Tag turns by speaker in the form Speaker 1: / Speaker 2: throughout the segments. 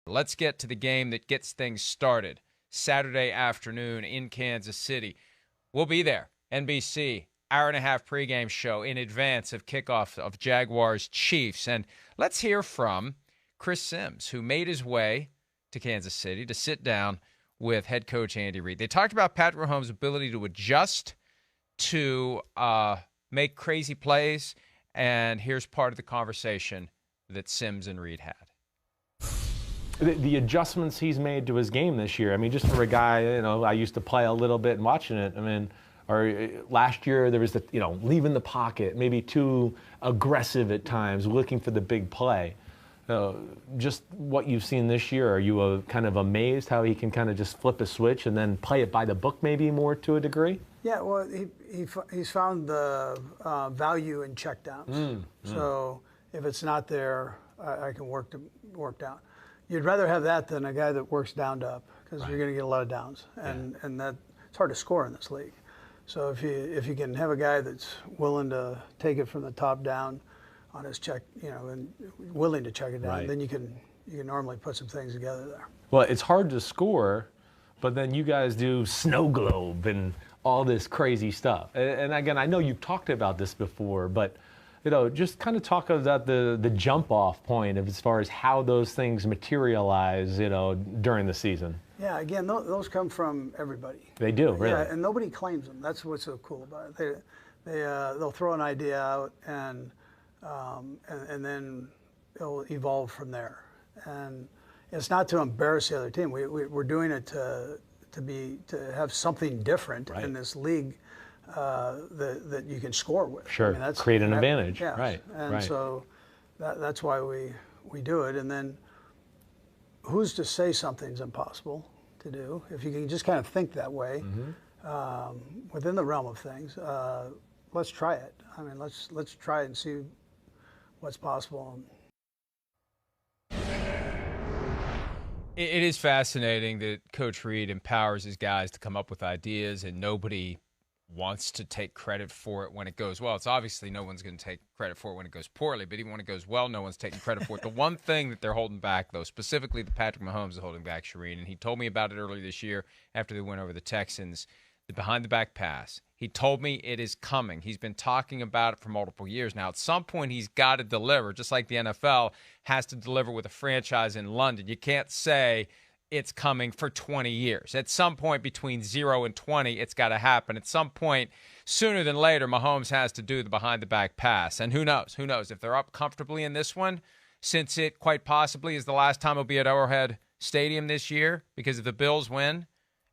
Speaker 1: Let's get to the game that gets things started. Saturday afternoon in Kansas City. We'll be there. NBC, hour-and-a-half pregame show in advance of kickoff of Jaguars-Chiefs. And let's hear from Chris Sims, who made his way to Kansas City to sit down with head coach Andy Reid. They talked about Patrick Mahomes' ability to adjust, to make crazy plays, and here's part of the conversation that Sims and Reid had.
Speaker 2: The adjustments he's made to his game this year, I mean, just for a guy, I used to play a little bit and watching it, or last year there was the, leaving the pocket, maybe too aggressive at times, looking for the big play. Just what you've seen this year, are you kind of amazed how he can kind of just flip a switch and then play it by the book maybe more to a degree?
Speaker 3: Yeah, well, he's found the value in checkdowns. So if it's not there, I can work down. You'd rather have that than a guy that works down to up, because you're going to get a lot of downs, and that it's hard to score in this league. So if you can have a guy that's willing to take it from the top down on his check, and willing to check it down, then you can normally put some things together there.
Speaker 2: Well, it's hard to score, but then you guys do snow globe and all this crazy stuff. And again, I know you've talked about this before, but just kind of talk about the jump-off point of as far as how those things materialize, during the season.
Speaker 3: Yeah, again, those come from everybody.
Speaker 2: They do, really.
Speaker 3: Yeah, and nobody claims them. That's what's so cool about it. They'll throw an idea out, and then it'll evolve from there. And it's not to embarrass the other team. We're doing it to have something different in this league. That you can score with.
Speaker 2: Sure, that's create an advantage.
Speaker 3: Yeah.
Speaker 2: Right.
Speaker 3: And so that's why we do it. And then who's to say something's impossible to do? If you can just kind of think that way, within the realm of things, let's try it. Let's try it and see what's possible.
Speaker 1: It is fascinating that Coach Reid empowers his guys to come up with ideas, and nobody wants to take credit for it when it goes well. It's obviously no one's going to take credit for it when it goes poorly, but even when it goes well, no one's taking credit for it. The one thing that they're holding back, though, specifically the Patrick Mahomes is holding back, Charean, and he told me about it earlier this year after they went over the Texans, the behind-the-back pass. He told me it is coming. He's been talking about it for multiple years now. At some point, he's got to deliver, just like the NFL has to deliver with a franchise in London. You can't say it's coming for 20 years. At some point between 0 and 20, it's got to happen. At some point, sooner than later, Mahomes has to do the behind-the-back pass. And who knows? Who knows? If they're up comfortably in this one, since it quite possibly is the last time he'll be at Arrowhead Stadium this year, because if the Bills win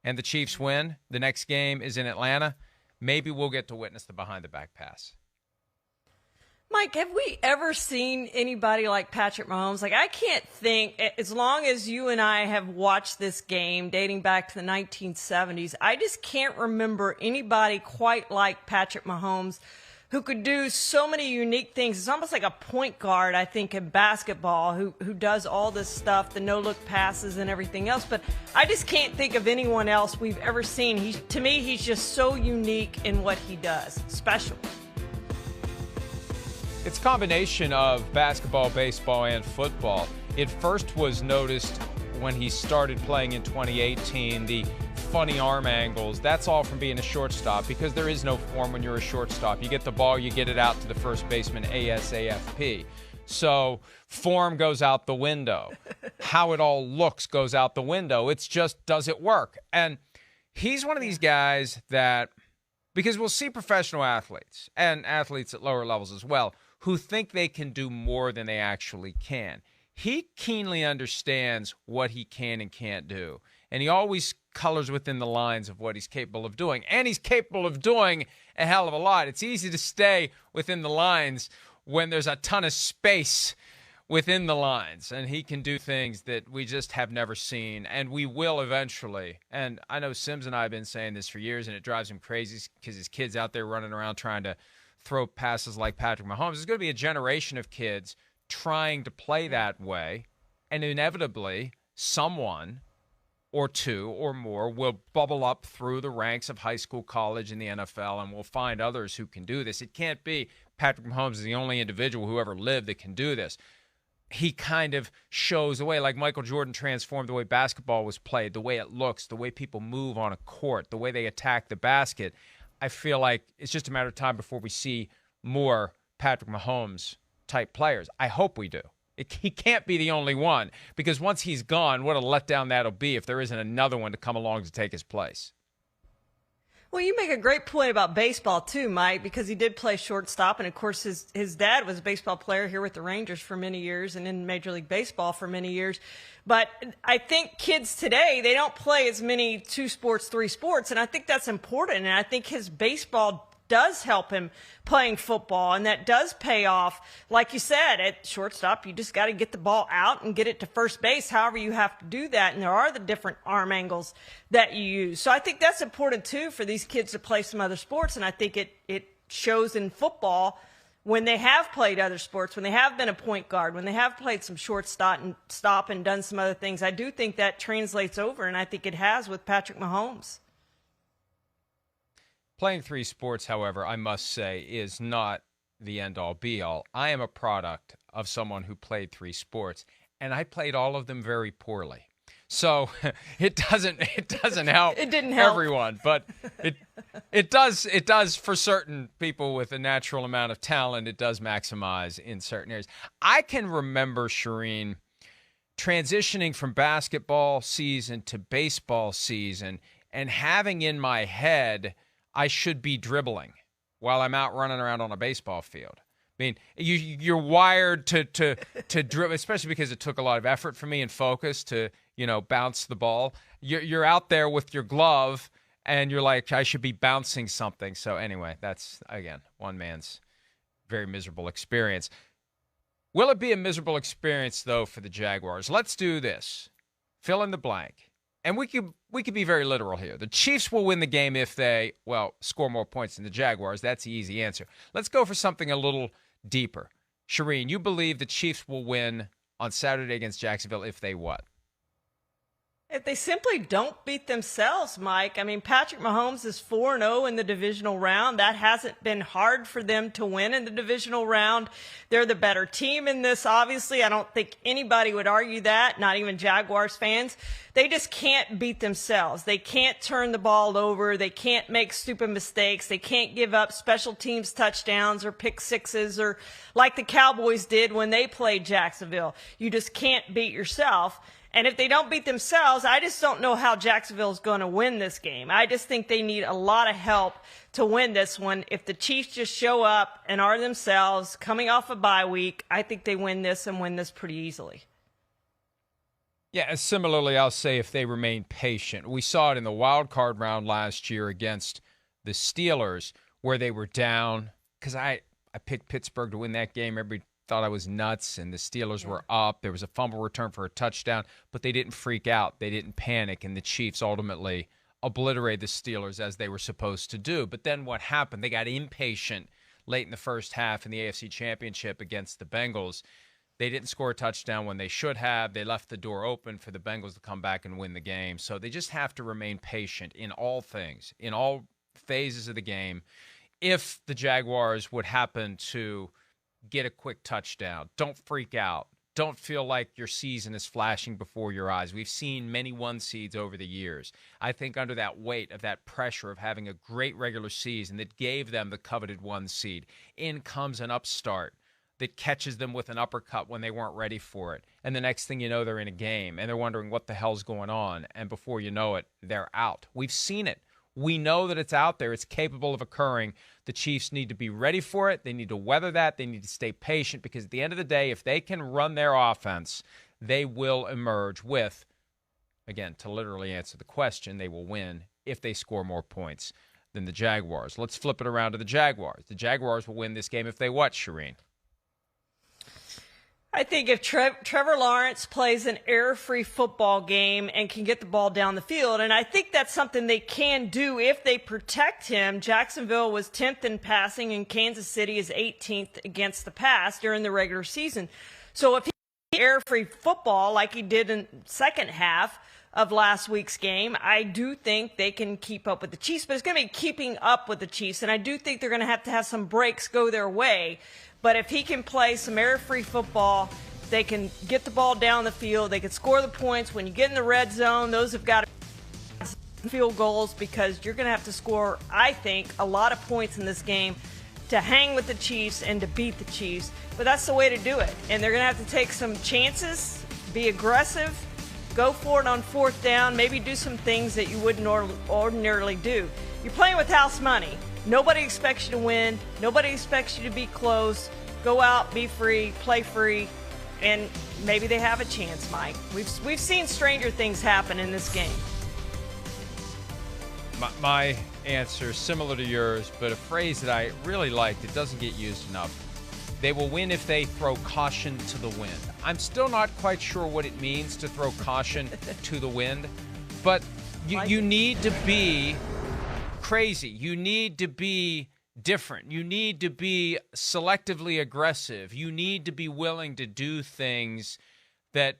Speaker 1: and the Chiefs win, the next game is in Atlanta, maybe we'll get to witness the behind-the-back pass.
Speaker 4: Mike, have we ever seen anybody like Patrick Mahomes? I can't think, as long as you and I have watched this game dating back to the 1970s, I just can't remember anybody quite like Patrick Mahomes who could do so many unique things. It's almost like a point guard, I think, in basketball who does all this stuff, the no-look passes and everything else. But I just can't think of anyone else we've ever seen. To me, he's just so unique in what he does. Special.
Speaker 1: It's a combination of basketball, baseball, and football. It first was noticed when he started playing in 2018, the funny arm angles. That's all from being a shortstop, because there is no form when you're a shortstop. You get the ball, you get it out to the first baseman ASAP. So form goes out the window. How it all looks goes out the window. It's just, does it work? And he's one of these guys that, because we'll see professional athletes and athletes at lower levels as well, who think they can do more than they actually can. He keenly understands what he can and can't do, and he always colors within the lines of what he's capable of doing, and he's capable of doing a hell of a lot. It's easy to stay within the lines when there's a ton of space within the lines, and he can do things that we just have never seen, and we will eventually. And I know Sims and I have been saying this for years, and it drives him crazy because his kid's out there running around trying to throw passes like Patrick Mahomes. There's going to be a generation of kids trying to play that way, and inevitably someone or two or more will bubble up through the ranks of high school, college, and the NFL, and we'll find others who can do this. It can't be Patrick Mahomes is the only individual who ever lived that can do this. he kind of shows the way, like Michael Jordan transformed the way basketball was played, the way it looks, the way people move on a court, the way they attack the basket. I feel like it's just a matter of time before we see more Patrick Mahomes type players. I hope we do. He can't be the only one, because once he's gone, what a letdown that'll be if there isn't another one to come along to take his place.
Speaker 4: Well, you make a great point about baseball too, Mike, because he did play shortstop, and of course his dad was a baseball player here with the Rangers for many years and in Major League Baseball for many years. But I think kids today, they don't play as many 2 sports, 3 sports, and I think that's important. And I think his baseball does help him playing football, and that does pay off. Like you said, at shortstop, you just got to get the ball out and get it to first base, however you have to do that, and there are the different arm angles that you use. So I think that's important too for these kids to play some other sports, and I think it shows in football when they have played other sports, when they have been a point guard, when they have played some shortstop and done some other things. I do think that translates over, and I think it has with Patrick Mahomes.
Speaker 1: Playing 3 sports, however, I must say, is not the end-all, be-all. I am a product of someone who played 3 sports, and I played all of them very poorly. So it doesn't help.
Speaker 4: It didn't help
Speaker 1: everyone, but it does for certain people with a natural amount of talent. It does maximize in certain areas. I can remember, Charean, transitioning from basketball season to baseball season and having in my head I should be dribbling while I'm out running around on a baseball field. I mean, you're wired to dribble, especially because it took a lot of effort for me and focus to, bounce the ball. You're out there with your glove, and you're like, I should be bouncing something. So anyway, that's, again, one man's very miserable experience. Will it be a miserable experience, though, for the Jaguars? Let's do this. Fill in the blank. And we could be very literal here. The Chiefs will win the game if they, score more points than the Jaguars. That's the easy answer. Let's go for something a little deeper. Charean, you believe the Chiefs will win on Saturday against Jacksonville if they what?
Speaker 4: If they simply don't beat themselves, Mike. I mean, Patrick Mahomes is 4-0 in the divisional round. That hasn't been hard for them to win in the divisional round. They're the better team in this, obviously. I don't think anybody would argue that, not even Jaguars fans. They just can't beat themselves. They can't turn the ball over. They can't make stupid mistakes. They can't give up special teams touchdowns or pick sixes or like the Cowboys did when they played Jacksonville. You just can't beat yourself. And if they don't beat themselves, I just don't know how Jacksonville is going to win this game. I just think they need a lot of help to win this one. If the Chiefs just show up and are themselves, coming off a bye week, I think they win this and win this pretty easily.
Speaker 1: Yeah, similarly, I'll say if they remain patient. We saw it in the wild card round last year against the Steelers where they were down, because I picked Pittsburgh to win that game. Everybody thought I was nuts, and the Steelers were up. There was a fumble return for a touchdown, but they didn't freak out. They didn't panic, and the Chiefs ultimately obliterated the Steelers as they were supposed to do. But then what happened? They got impatient late in the first half in the AFC Championship against the Bengals. They didn't score a touchdown when they should have. They left the door open for the Bengals to come back and win the game. So they just have to remain patient in all things, in all phases of the game. If the Jaguars would happen to get a quick touchdown, don't freak out. Don't feel like your season is flashing before your eyes. We've seen many 1 seeds over the years. I think under that weight of that pressure of having a great regular season that gave them the coveted 1 seed, in comes an upstart that catches them with an uppercut when they weren't ready for it. And the next thing you know, they're in a game, and they're wondering what the hell's going on. And before you know it, they're out. We've seen it. We know that it's out there. It's capable of occurring. The Chiefs need to be ready for it. They need to weather that. They need to stay patient, because at the end of the day, if they can run their offense, they will emerge with, again, to literally answer the question, they will win if they score more points than the Jaguars. Let's flip it around to the Jaguars. The Jaguars will win this game if they what, Charean?
Speaker 4: I think if Trevor Lawrence plays an error-free football game and can get the ball down the field, and I think that's something they can do if they protect him. Jacksonville was 10th in passing, and Kansas City is 18th against the pass during the regular season. So if he error-free football like he did in the second half of last week's game, I do think they can keep up with the Chiefs, but it's going to be keeping up with the Chiefs, and I do think they're going to have some breaks go their way. But if he can play some error-free football They can get the ball down the field. They can score the points. When you get in the red zone, those have got to field goals because you're going to have to score, I think, a lot of points in this game to hang with the Chiefs and to beat the Chiefs. But that's the way to do it. And they're going to have to take some chances, be aggressive, go for it on fourth down, maybe do some things that you wouldn't ordinarily do. You're playing with house money. Nobody expects you to win. Nobody expects you to be close. Go out, be free, play free, and maybe they have a chance, Mike. We've seen stranger things happen in this game.
Speaker 1: My answer is similar to yours, but a phrase that I really liked, it doesn't get used enough. They will win if they throw caution to the wind. I'm still not quite sure what it means to throw caution to the wind, but you need to be crazy. You need to be different. You need to be selectively aggressive. You need to be willing to do things that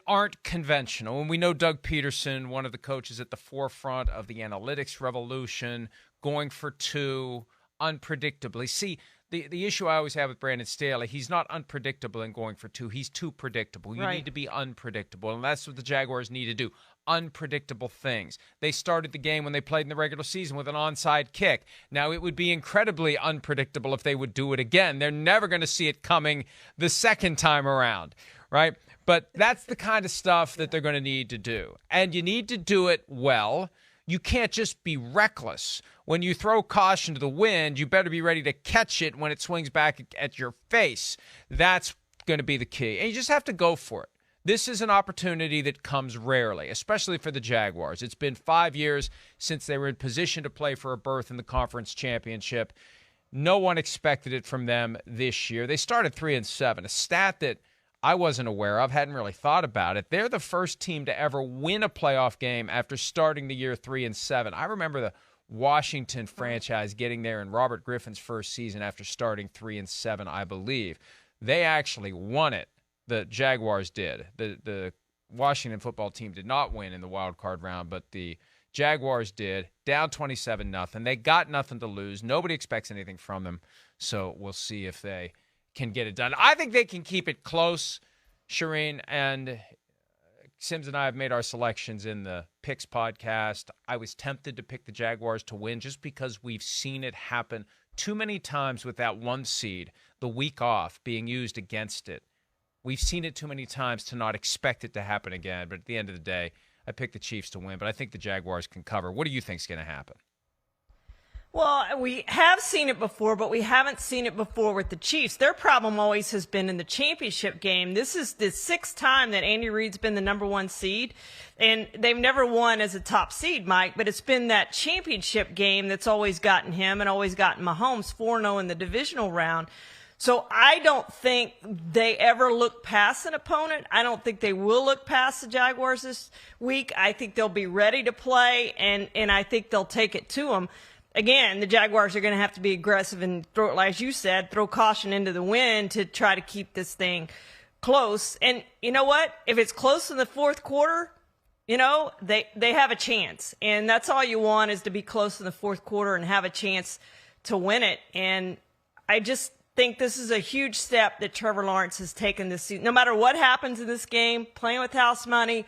Speaker 1: aren't conventional. And we know Doug Peterson, one of the coaches at the forefront of the analytics revolution, going for two unpredictably. See, the issue I always have with Brandon Staley, he's not unpredictable in going for two. He's too predictable. You need to be unpredictable, and that's what the Jaguars need to do. Unpredictable things. They started the game when they played in the regular season with an onside kick. Now, it would be incredibly unpredictable if they would do it again. They're never going to see it coming the second time around, right? But that's the kind of stuff that they're going to need to do. And you need to do it well. You can't just be reckless. When you throw caution to the wind, you better be ready to catch it when it swings back at your face. That's going to be the key. And you just have to go for it. This is an opportunity that comes rarely, especially for the Jaguars. It's been 5 years since they were in position to play for a berth in the conference championship. No one expected it from them this year. They started 3-7, a stat that I wasn't aware of, hadn't really thought about it. They're the first team to ever win a playoff game after starting the year 3-7. I remember the Washington franchise getting there in Robert Griffin's first season after starting 3-7, I believe. They actually won it. The Jaguars did. The Washington football team did not win in the wild card round, but the Jaguars did. Down 27-0. They got nothing to lose. Nobody expects anything from them, so we'll see if they can get it done. I think they can keep it close, Charean, and Sims and I have made our selections in the Picks podcast. I was tempted to pick the Jaguars to win just because we've seen it happen too many times with that one seed, the week off, being used against it. We've seen it too many times to not expect it to happen again, but at the end of the day, I picked the Chiefs to win, but I think the Jaguars can cover. What do you think is going to happen?
Speaker 4: Well, we have seen it before, but we haven't seen it before with the Chiefs. Their problem always has been in the championship game. This is the sixth time that Andy Reid's been the number one seed, and they've never won as a top seed, Mike, but it's been that championship game that's always gotten him and always gotten Mahomes 4-0 in the divisional round. So I don't think they ever look past an opponent. I don't think they will look past the Jaguars this week. I think they'll be ready to play, and I think they'll take it to them. Again, the Jaguars are going to have to be aggressive and, as you said, throw caution into the wind to try to keep this thing close. And you know what? If it's close in the fourth quarter, you know, they have a chance. And that's all you want, is to be close in the fourth quarter and have a chance to win it. And I just think this is a huge step that Trevor Lawrence has taken this season. No matter what happens in this game, playing with house money,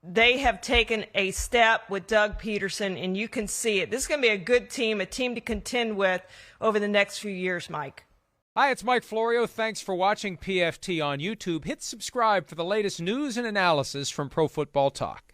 Speaker 4: they have taken a step with Doug Peterson, and you can see it. This is going to be a good team, a team to contend with over the next few years, Mike.
Speaker 1: Hi, it's Mike Florio. Thanks for watching PFT on YouTube. Hit subscribe for the latest news and analysis from Pro Football Talk.